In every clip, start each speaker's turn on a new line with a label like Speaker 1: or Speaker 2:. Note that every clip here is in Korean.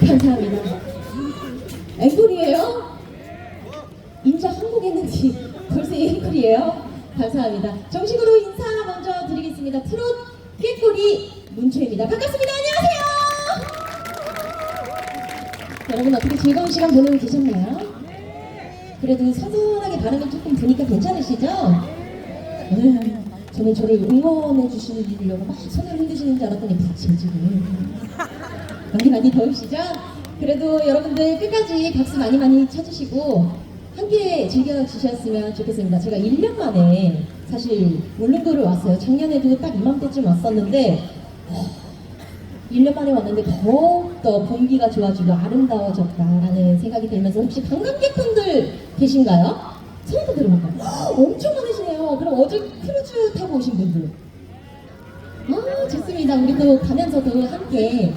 Speaker 1: 감사합니다. 앵콜이에요? 인자 한국에 있는지 벌써 앵콜이에요? 감사합니다. 정식으로 인사 먼저 드리겠습니다. 트롯 꾀꼬리 문초입니다. 반갑습니다. 안녕하세요. 여러분 어떻게 즐거운 시간 보내고 계셨나요? 그래도 선선하게 발음이 조금 보니까 괜찮으시죠? 네. 저는 저를 응원해 주시려고 막 손을 흔드시는 줄 알았더니 박수 지금 많이 더우시죠? 그래도 여러분들 끝까지 박수 많이 쳐주시고 함께 즐겨주셨으면 좋겠습니다. 제가 1년 만에 사실 울릉도를 왔어요. 작년에도 딱 이맘때쯤 왔었는데 1년 만에 왔는데 더욱더 공기가 좋아지고 아름다워졌다라는 생각이 들면서 혹시 관광객분들 계신가요? 소리도 들어볼까요? 엄청 많으시네요. 그럼 어제 크루즈 타고 오신 분들? 아, 좋습니다. 우리 또 가면서도 함께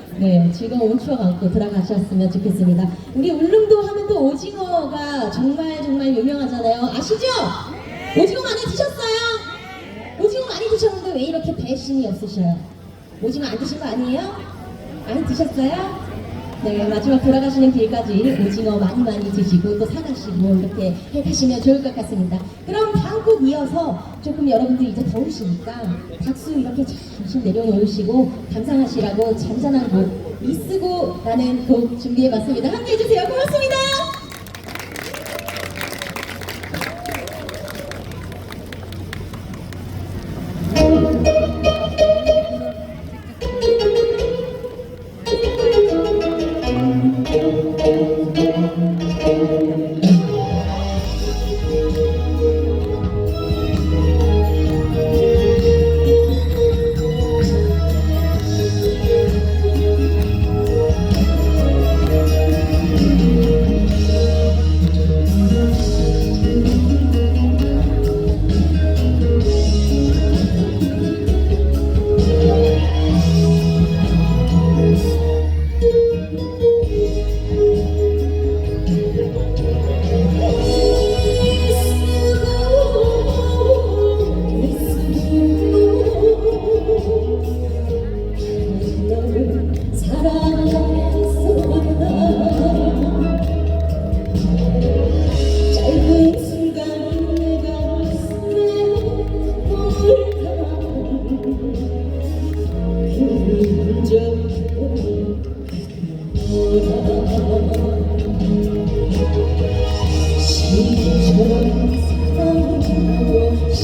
Speaker 1: 즐거운 추억 안고 들어가셨으면 좋겠습니다. 우리 울릉도 하면 또 오징어가 정말 유명하잖아요. 아시죠? 오징어 많이 드셨어요? 오징어 많이 드셨는데 왜 이렇게 배심이 없으셔요? 오징어 안 드신 거 아니에요? 많이 드셨어요? 네, 마지막 돌아가시는 길까지 오징어 많이 드시고 또 사가시고 이렇게 해가시면 좋을 것 같습니다. 그럼 다음 곡 이어서 조금 여러분들 이제 더우시니까 박수 이렇게 잠시 내려놓으시고 감상하시라고 잔잔한 곡 이쓰고라는 곡 준비해봤습니다. 함께 해주세요. 고맙습니다.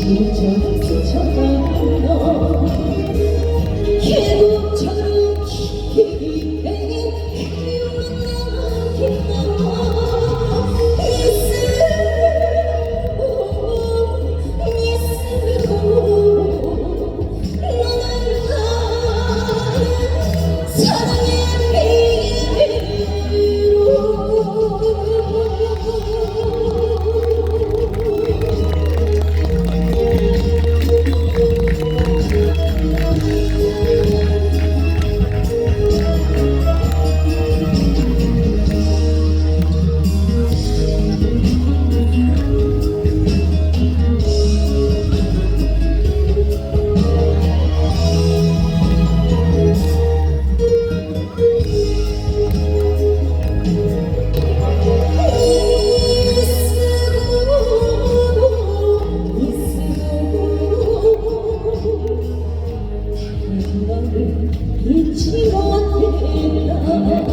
Speaker 1: 시절을 스쳐가는 너 계곡처럼 깊이 베인 그리움만 남긴 너 미스고 너는 나를 사랑의 잊지 못했다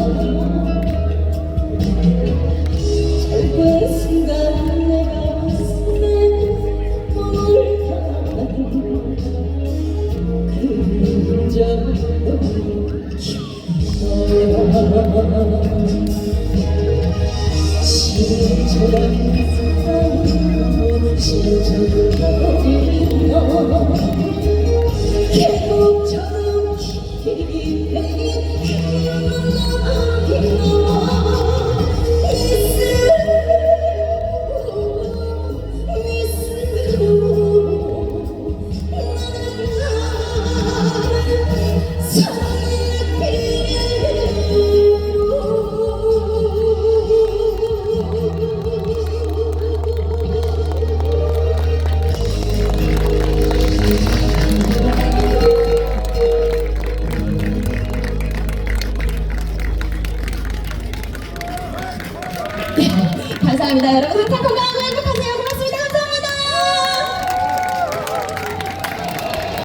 Speaker 1: 절대 순간 내 가슴에 머물던 그저 시절처럼 시절처럼 너 계곡처럼 깊이 베인 그리움만 남긴 너 미스고 나는 사랑의 감사합니다. 여러분 항상 건강하고 행복하세요.